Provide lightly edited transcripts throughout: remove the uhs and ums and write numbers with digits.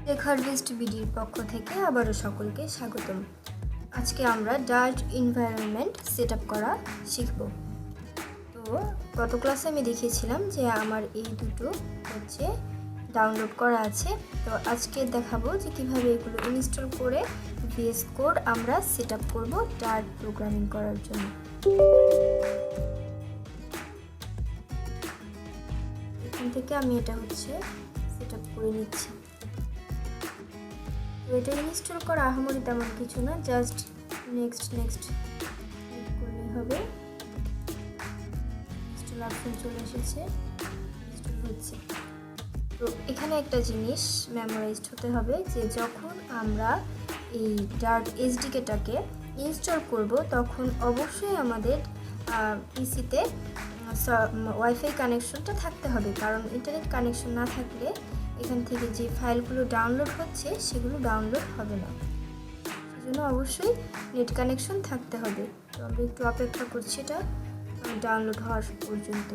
THBDর পক্ষ থেকে আবারও সকলকে স্বাগতম। আজকে আমরা ডার্ট এনভায়রনমেন্ট সেটআপ করা শিখব। তো গত ক্লাসে আমি দেখিয়েছিলাম যে আমার এই দুটো হচ্ছে ডাউনলোড করা আছে। তো আজকে দেখাবো যে কিভাবে এগুলো ইনস্টল করে VS কোড আমরা সেটআপ করব ডার্ট প্রোগ্রামিং করার জন্য। এখান থেকে আমি এটা হচ্ছে সেটআপ করে নিচ্ছি। তো এটা ইনস্টল করা আহামরি তেমন কিছু না, জাস্ট নেক্সট ক্লিক করলেই হবে। ইনস্টল অপশন চলে এসেছে, ইনস্টল হচ্ছে। তো এখানে একটা জিনিস মেমোরাইজড হতে হবে যে যখন আমরা এই ডার্ট এসডিকেটাকে ইনস্টল করব তখন অবশ্যই আমাদের পিসিতে ওয়াইফাই কানেকশনটা থাকতে হবে, কারণ ইন্টারনেট কানেকশন না থাকলে এখান থেকে যে ফাইলগুলো ডাউনলোড হচ্ছে সেগুলো ডাউনলোড হবে না। সেজন্য অবশ্যই নেট কানেকশন থাকতে হবে। তো আমরা একটু অপেক্ষা করছি এটা ডাউনলোড হওয়ার পর্যন্ত।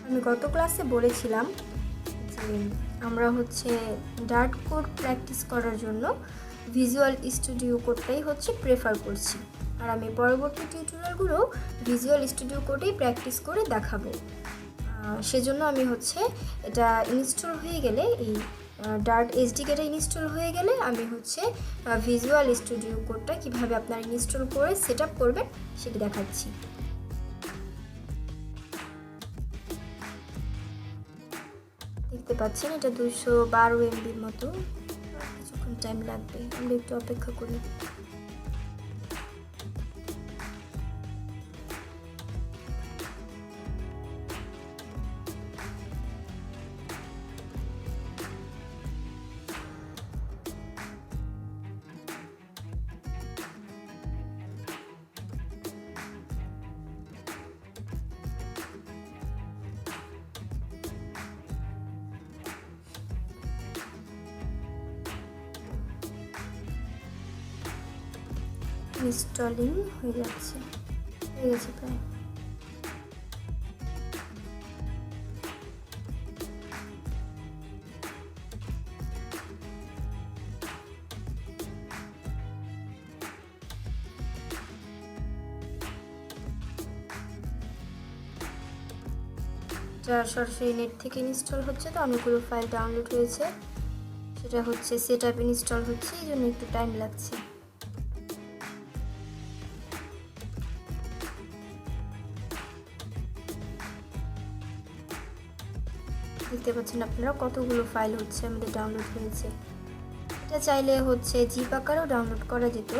আমি গত ক্লাসে বলেছিলাম যে আমরা হচ্ছে ডার্ট কোড প্র্যাকটিস করার জন্য ভিজুয়াল স্টুডিও কোডটাই হচ্ছে প্রেফার করছি, আর আমি পরবর্তী টিউটোরিয়ালগুলো ভিজুয়াল স্টুডিও কোডেই প্র্যাকটিস করে দেখাবো। সেজন্য আমি হচ্ছে এটা ইনস্টল হয়ে গেলে, এই ডার্ট এসডিকেটা ইনস্টল হয়ে গেলে আমি হচ্ছে ভিজুয়াল স্টুডিও কোডটা কীভাবে আপনারা ইনস্টল করে সেট আপ করবেন সেটা দেখাচ্ছি। দেখতে পাচ্ছেন এটা 212 MBর মতো, কিছুক্ষণ টাইম লাগবে, আমরা একটু অপেক্ষা করি। ইনস্টলিং হয়ে গেছে প্রায়। এটা সরাসরি নেট থেকে ইনস্টল হচ্ছে, তো অনেকগুলো ফাইল ডাউনলোড হয়েছে, সেটা হচ্ছে সেট আপ ইনস্টল হচ্ছে, এই জন্য একটু টাইম লাগছে। দেখতে পাচ্ছেন আপনারা কতগুলো ফাইল হচ্ছে আমাদের ডাউনলোড হয়েছে। এটা চাইলে হচ্ছে জিপ আকারেও ডাউনলোড করা যেত,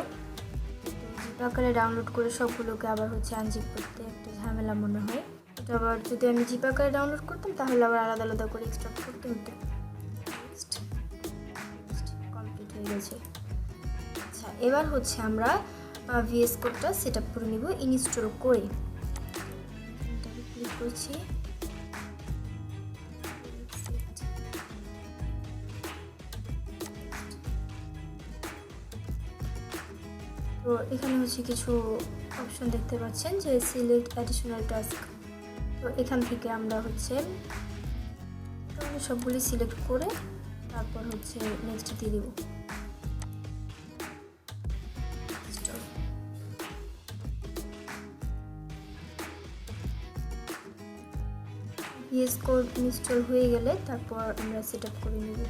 জিপ আকারে ডাউনলোড করে সবগুলোকে আবার হচ্ছে আনজিপ করতে একটা ঝামেলা মনে হয়। এটা আবার যদি আমি জিপ আকারে ডাউনলোড করতাম তাহলে আবার আলাদা আলাদা করে এক্সট্রাক্ট করতে হতো। কমপ্লিট হয়ে গেছে। আচ্ছা, এবার হচ্ছে আমরা ভিএস কোডটা সেট আপ করে নিব ইনস্টল করে। ক্লিক করছি, তো এখানে হচ্ছে কিছু অপশন দেখতে পাচ্ছেন যে সিলেক্ট অ্যাডিশনাল টাস্ক। তো এখান থেকে আমরা হচ্ছে সবগুলি সিলেক্ট করে তারপর হচ্ছে নেক্সট দিয়ে দেব। ভিএস কোড ইনস্টল হয়ে গেলে তারপর আমরা সেট আপ করে নেব,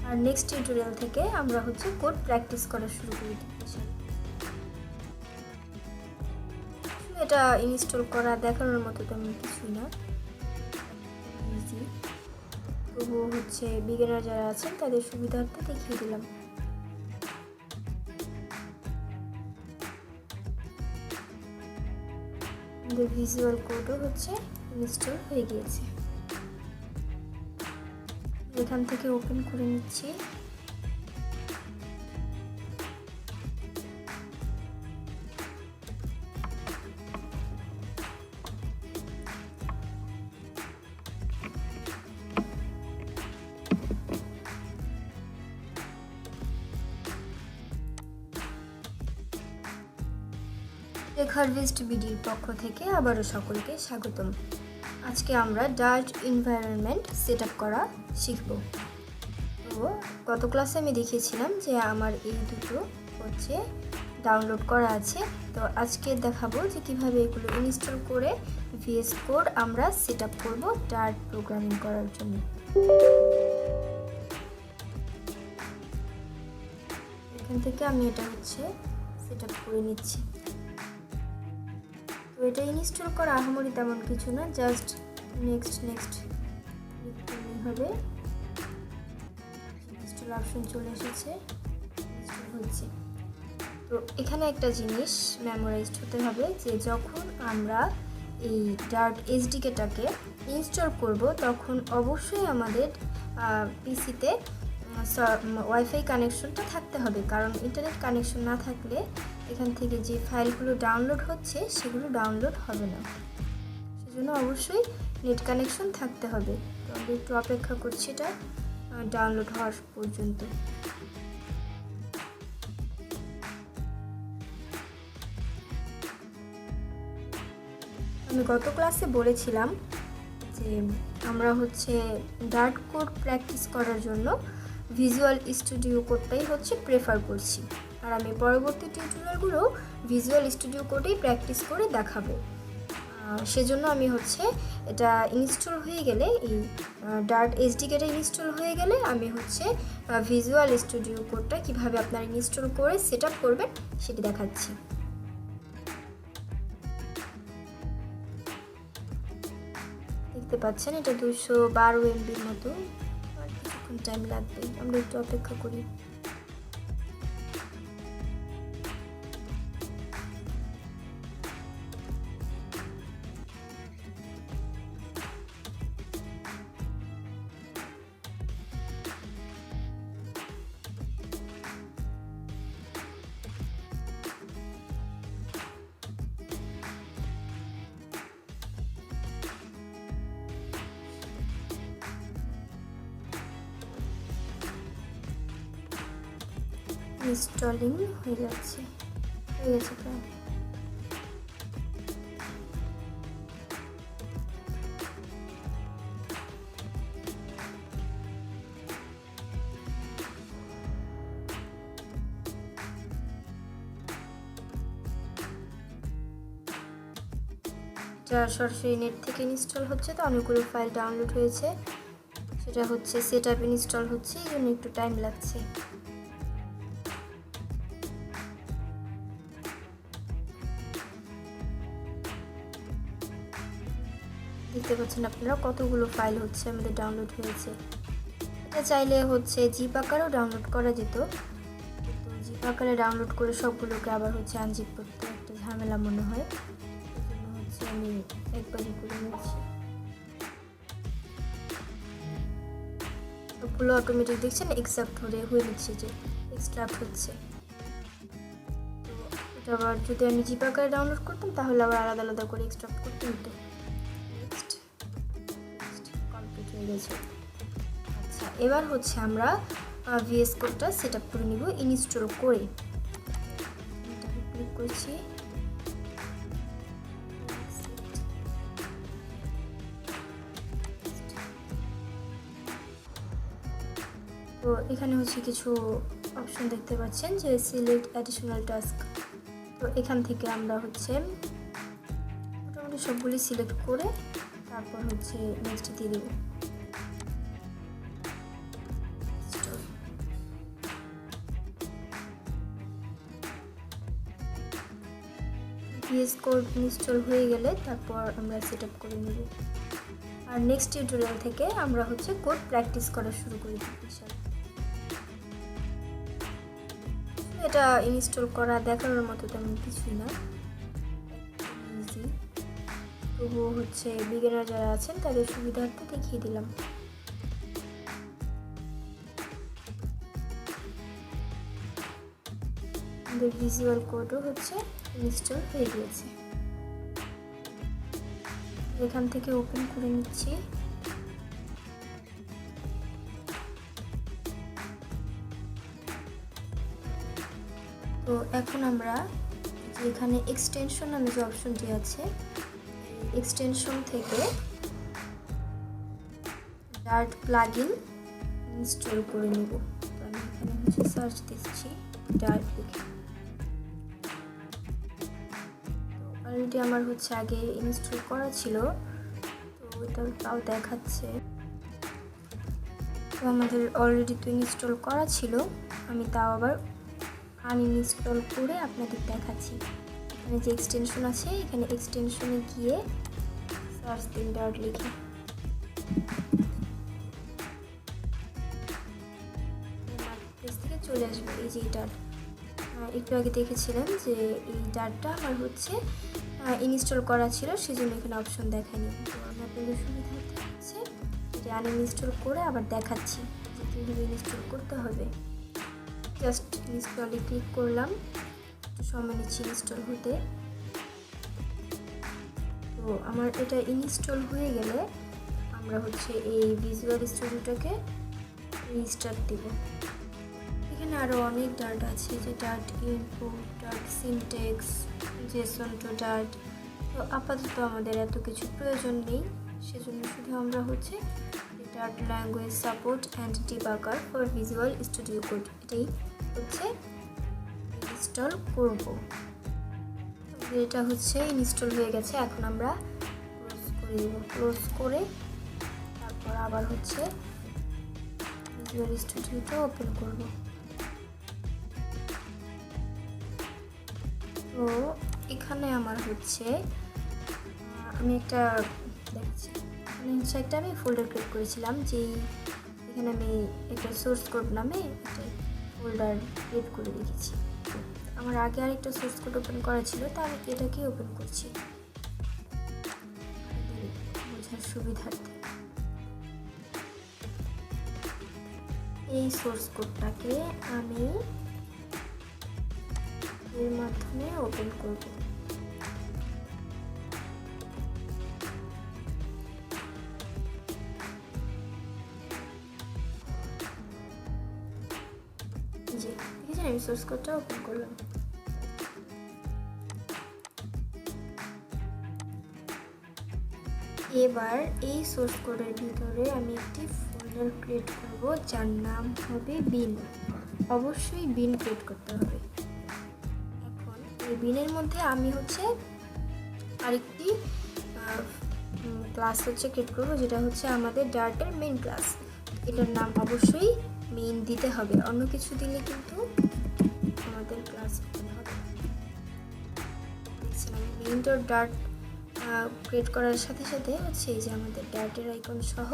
আর নেক্সট টিউটোরিয়াল থেকে আমরা হচ্ছে কোড প্র্যাকটিস করা শুরু করে দিতে চাই। এটা ইনস্টল করা দেখানোর মতো তেমন কিছুই না, ইজি। তবুও হচ্ছে বিগিনার যারা আছেন তাদের সুবিধার্থে দেখিয়ে দিলাম। আমাদের ভিজুয়াল কোডও হচ্ছে ইনস্টল হয়ে গিয়েছে। এখান থেকে ওপেন করে নিচ্ছি। THBDর পক্ষ থেকে আবারও সকলকে স্বাগতম। আজকে আমরা ডার্ট এনভায়রনমেন্ট সেট আপ করা শিখব। তো গত ক্লাসে আমি দেখিয়েছিলাম যে আমার এই দুটো হচ্ছে ডাউনলোড করা আছে। তো আজকে দেখাবো যে কিভাবে এগুলো ইনস্টল করে VS কোড আমরা সেট আপ করবো ডার্ট প্রোগ্রামিং করার জন্য। এখান থেকে আমি এটা হচ্ছে সেট আপ করে নিচ্ছি। তো এটা ইনস্টল করা আহামরি তেমন কিছু না, জাস্ট নেক্সট ক্লিক করলেই হবে। ইনস্টল অপশন চলে এসেছে, ইনস্টল হচ্ছে। তো এখানে একটা জিনিস মেমোরাইজড হতে হবে যে যখন আমরা এই ডার্ট এসডিকেটাকে ইনস্টল করব তখন অবশ্যই আমাদের পিসিতে ওয়াইফাই কানেকশনটা থাকতে হবে, কারণ ইন্টারনেট কানেকশন না থাকলে এখান থেকে যে ফাইলগুলো ডাউনলোড হচ্ছে সেগুলো ডাউনলোড হবে না। সেজন্য অবশ্যই নেট কানেকশন থাকতে হবে। তো আমরা একটু অপেক্ষা করছি এটা ডাউনলোড হওয়ার পর্যন্ত। আমি গত ক্লাসে বলেছিলাম যে আমরা হচ্ছে ডার্ট কোড প্র্যাকটিস করার জন্য ভিজুয়াল স্টুডিও কোডটাই হচ্ছে প্রেফার করছি, আর আমি পরবর্তী টিউটোরিয়ালগুলো ভিজুয়াল স্টুডিও কোডেই প্র্যাকটিস করে দেখাবো। সেজন্য আমি হচ্ছে এটা ইনস্টল হয়ে গেলে, এই ডার্ট এসডিকেটা ইনস্টল হয়ে গেলে আমি হচ্ছে ভিজুয়াল স্টুডিও কোডটা কীভাবে আপনারা ইনস্টল করে সেট আপ করবেন সেটি দেখাচ্ছি। দেখতে পাচ্ছেন এটা 212 MBর মতো, আর কিছুক্ষণ টাইম লাগবে, আমরা একটু অপেক্ষা করি। ইনস্টলিং হয়ে গেছে প্রায়। এটা সরাসরি নেট থেকে ইনস্টল হচ্ছে, তো অনেকগুলো ফাইল ডাউনলোড হয়েছে, সেটা হচ্ছে সেট আপ ইনস্টল হচ্ছে, এই জন্য একটু টাইম লাগছে। দেখতে পাচ্ছেন আপনারা কতগুলো ফাইল হচ্ছে আমাদের ডাউনলোড হয়েছে। এটা চাইলে হচ্ছে জিপ আকারেও ডাউনলোড করা যেত, কিন্তু জিপ আকারে ডাউনলোড করে সবগুলোকে আবার হচ্ছে আনজিপ করতে একটা ঝামেলা মনে হয়, সেজন্য হচ্ছে আমি একবারই করে নিচ্ছি। সবগুলো অটোমেটিক দেখছেন এক্সট্রাক্ট হয়ে নিচ্ছে, যে এক্সট্রাক্ট হচ্ছে। তো এটা আবার যদি আমি জিপ আকারে ডাউনলোড করতাম তাহলে আবার আলাদা আলাদা করে এক্সট্রাক্ট করতে হতো। আচ্ছা, এবার হচ্ছে আমরা VS কোডটা সেট আপ করে নিব ইনস্টল করে। ক্লিক করছি, তো এখানে হচ্ছে কিছু অপশন দেখতে পাচ্ছেন যে সিলেক্ট অ্যাডিশনাল টাস্ক। তো এখান থেকে আমরা হচ্ছে মোটামুটি সবগুলি সিলেক্ট করে তারপর হচ্ছে নেক্সট দিয়ে দেব। VS কোড ইনস্টল হয়ে গেলে তারপর আমরা সেট আপ করে নেব, আর নেক্সট টিউটোরিয়াল থেকে আমরা হচ্ছে কোড প্র্যাকটিস করা শুরু করে দেব। এটা ইনস্টল করা দেখানোর মতো তেমন কিছুই না, ইজি। তবুও হচ্ছে বিগিনার যারা আছেন তাদের সুবিধার্থে দেখিয়ে দিলাম। আমাদের ভিজুয়াল কোডও হচ্ছে ইনস্টল হয়ে গিয়েছে। এখান থেকে ওপেন করে নিচ্ছি। তো এখন আমরা এখানে এক্সটেনশন নামে যে অপশনটি আছে, এক্সটেনশন থেকে ডার্ট প্লাগইন ইনস্টল করে নেব। তো আমি এখানে হচ্ছে সার্চ দিচ্ছি ডার্ট লিখে। অলরেডি আমার হচ্ছে আগে ইনস্টল করা ছিল, তো এটাও দেখাচ্ছে। তো আমাদের অলরেডি তো ইনস্টল করা ছিল, আমি তাও আবার আনইনস্টল করে আপনাদের দেখাচ্ছি। এখানে যে এক্সটেনশন আছে, এখানে এক্সটেনশনে গিয়ে সার্চ দিন ডার্ট লিখে। মার্কেটপ্লেস থেকে চলে আসবে এই যে ডার্ট। একটু আগে দেখেছিলাম যে এই ডার্টটা আমার হচ্ছে ইনস্টল করা ছিল, সেজন্য এখানে অপশন দেখায়নি। তো আমি আপনাদের সুবিধার্থে হচ্ছে এটা আনইনস্টল করে আবার দেখাচ্ছি যে কীভাবে ইনস্টল করতে হবে। জাস্ট ইনস্টলে ক্লিক করলাম, একটু সময় নিচ্ছি ইনস্টল হতে। তো আমার এটা ইনস্টল হয়ে গেলে আমরা হচ্ছে এই ভিজুয়াল স্টুডিওটাকে রিস্টার্ট দিব। এখানে আরও অনেক ডার্ট আছে, যে dart info, dart syntax, JSON to dart. তো আপাতত আমাদের এত কিছু প্রয়োজন নেই, সেজন্য শুধু আমরা হচ্ছে dart language support and debugger for visual studio code এটাই হচ্ছে ইনস্টল করব। এটা হচ্ছে ইনস্টল হয়ে গেছে, এখন আমরা ক্লোজ করে দেব। ক্লোজ করে তারপর আবার হচ্ছে ভিজুয়াল স্টুডিওটা ওপেন করব। তো এখানে আমার হচ্ছে আমি একটা দেখছি, এখানে হচ্ছে একটা আমি ফোল্ডার ক্রিয়েট করেছিলাম, যেই এখানে আমি একটা সোর্স কোড নামে একটা ফোল্ডার ক্রিয়েট করে রেখেছি। আমার আগে আরেকটা সোর্স কোড ওপেন করা ছিল, তো আমি এটাকেই ওপেন করছি বোঝার সুবিধার্থে। এই সোর্স কোডটাকে আমি এর মাধ্যমে ওপেন করব। জি, দেখেছেন আমি সোর্স কোডটা ওপেন করলাম। এবার এই সোর্স কোডের ভিতরে আমি একটি ফোল্ডার ক্রিয়েট করব, যার নাম হবে বিন। অবশ্যই বিন ক্রিয়েট করতে হবে। এখন এই বিনের মধ্যে আমি হচ্ছে আরেকটি ক্লাস হচ্ছে ক্রিয়েট করব, যেটা হচ্ছে আমাদের ডার্টের মেইন ক্লাস। এটার নাম অবশ্যই মেইন দিতে হবে, অন্য কিছু দিলে কিন্তু আমাদের ক্লাস ওপেন হবে। মেইন ডট ডার্ট ক্রিয়েট করার সাথে সাথে হচ্ছে এই যে আমাদের ডার্টের আইকন সহ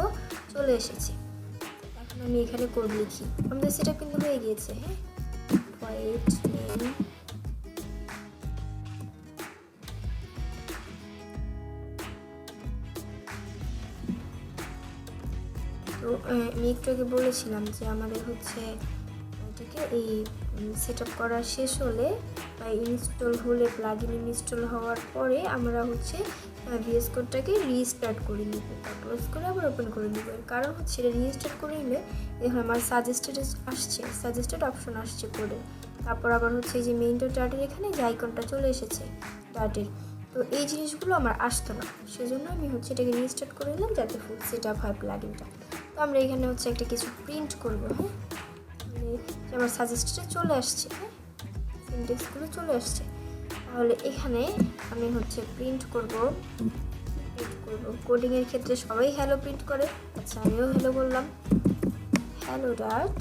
চলে এসেছে। এখন আমি এখানে কোড লিখি, আমাদের সেটা কিন্তু হয়ে গিয়েছে। হ্যাঁ, হোয়াইট মেইন তো আমি একটু আগে বলেছিলাম যে আমাদের হচ্ছে এটাকে এই সেট আপ করা শেষ হলে বা ইনস্টল হলে, প্লাগইন ইনস্টল হওয়ার পরে আমরা হচ্ছে ভিএস কোডটাকে রিস্টার্ট করে নিব, ক্লোজ করে আবার ওপেন করে নিব। এর কারণ হচ্ছে এটা রিস্টার্ট করে নিলে এখন আমার সাজেস্টেড অপশন আসছে কোডে। তারপর আবার হচ্ছে এই যে মেইন ডট ডার্টের এখানে যে আইকনটা চলে এসেছে ডার্টের, তো এই জিনিসগুলো আমার আসতো না, সেজন্য আমি হচ্ছে এটাকে রিস্টার্ট করে নিলাম যাতে ফুল সেট আপ হয় প্লাগইনটা। তো আমরা এখানে হচ্ছে একটা কিছু প্রিন্ট করবো। হ্যাঁ, আমার সাজেস্টেডে চলে আসছে, হ্যাঁ, সিনটেক্সগুলো চলে আসছে। তাহলে এখানে আমি হচ্ছে প্রিন্ট করব। কোডিংয়ের ক্ষেত্রে সবাই হ্যালো প্রিন্ট করে, আচ্ছা আমিও হ্যালো বললাম, হ্যালো ডার্ট।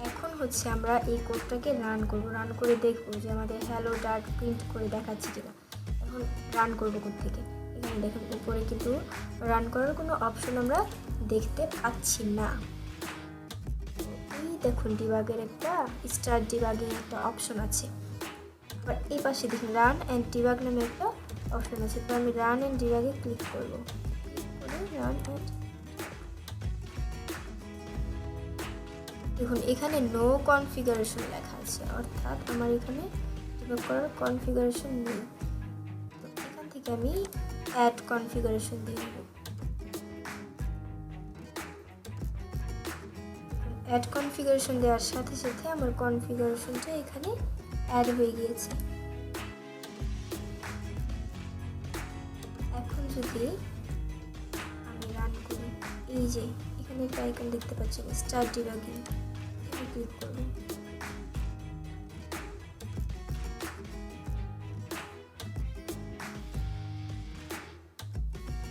এখন হচ্ছে আমরা এই কোডটাকে রান করব, রান করে দেখব যে আমাদের হ্যালো ডার্ট প্রিন্ট করে দেখাচ্ছে কিনা। এখন রান করবো কোড থেকে। এখানে দেখুন উপরে কিন্তু রান করার কোনো অপশন আমরা দেখতে পাচ্ছি না। এই দেখুন ডিবাগের একটা স্টার্ট ডিবাগিং একটা অপশন আছে, আবার এই পাশে দেখুন রান অ্যান্ড ডিবাগ নামে একটা অপশন আছে। তো আমি রান অ্যান্ড ডিবাগে ক্লিক করব, রান অ্যান্ড দেখুন এখানে নো কনফিগারেশন লেখা আছে, অর্থাৎ আমার এখানে ডিবাগ করার কনফিগারেশন নেই। তো এখান থেকে আমি অ্যাড কনফিগারেশন দিয়ে দেব। অ্যাড কনফিগারেশন দেওয়ার সাথে সাথে আমার কনফিগারেশনটা এখানে অ্যাড হয়ে গিয়েছে। এখন যদি আমি রান করি, এই যে এখানে একটা আইকন দেখতে পাচ্ছেন স্টার্ট ডিবাগিং, এখানে ক্লিক করব।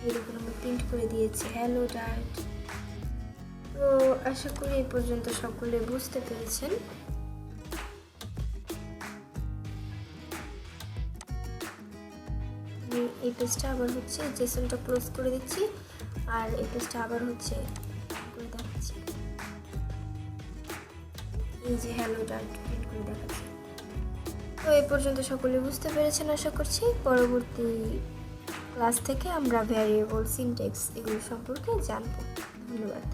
এরকম আমি প্রিন্ট করে দিয়েছি হ্যালো ডার্ট। তো আশা করি এই পর্যন্ত সকলে বুঝতে পেরেছেন। আমি এই পেজটা আবার হচ্ছে জেসনটা ক্লোজ করে দিচ্ছি, আর এই পেজটা আবার হচ্ছে করে দেখাচ্ছি। এই যে হ্যালো ডার্ট প্রিন্ট করে দেখাচ্ছি। তো এই পর্যন্ত সকলে বুঝতে পেরেছেন আশা করছি। পরবর্তী ক্লাস থেকে আমরা ভ্যারিয়েবল, সিনট্যাক্স এগুলো সম্পর্কে জানবো। ধন্যবাদ।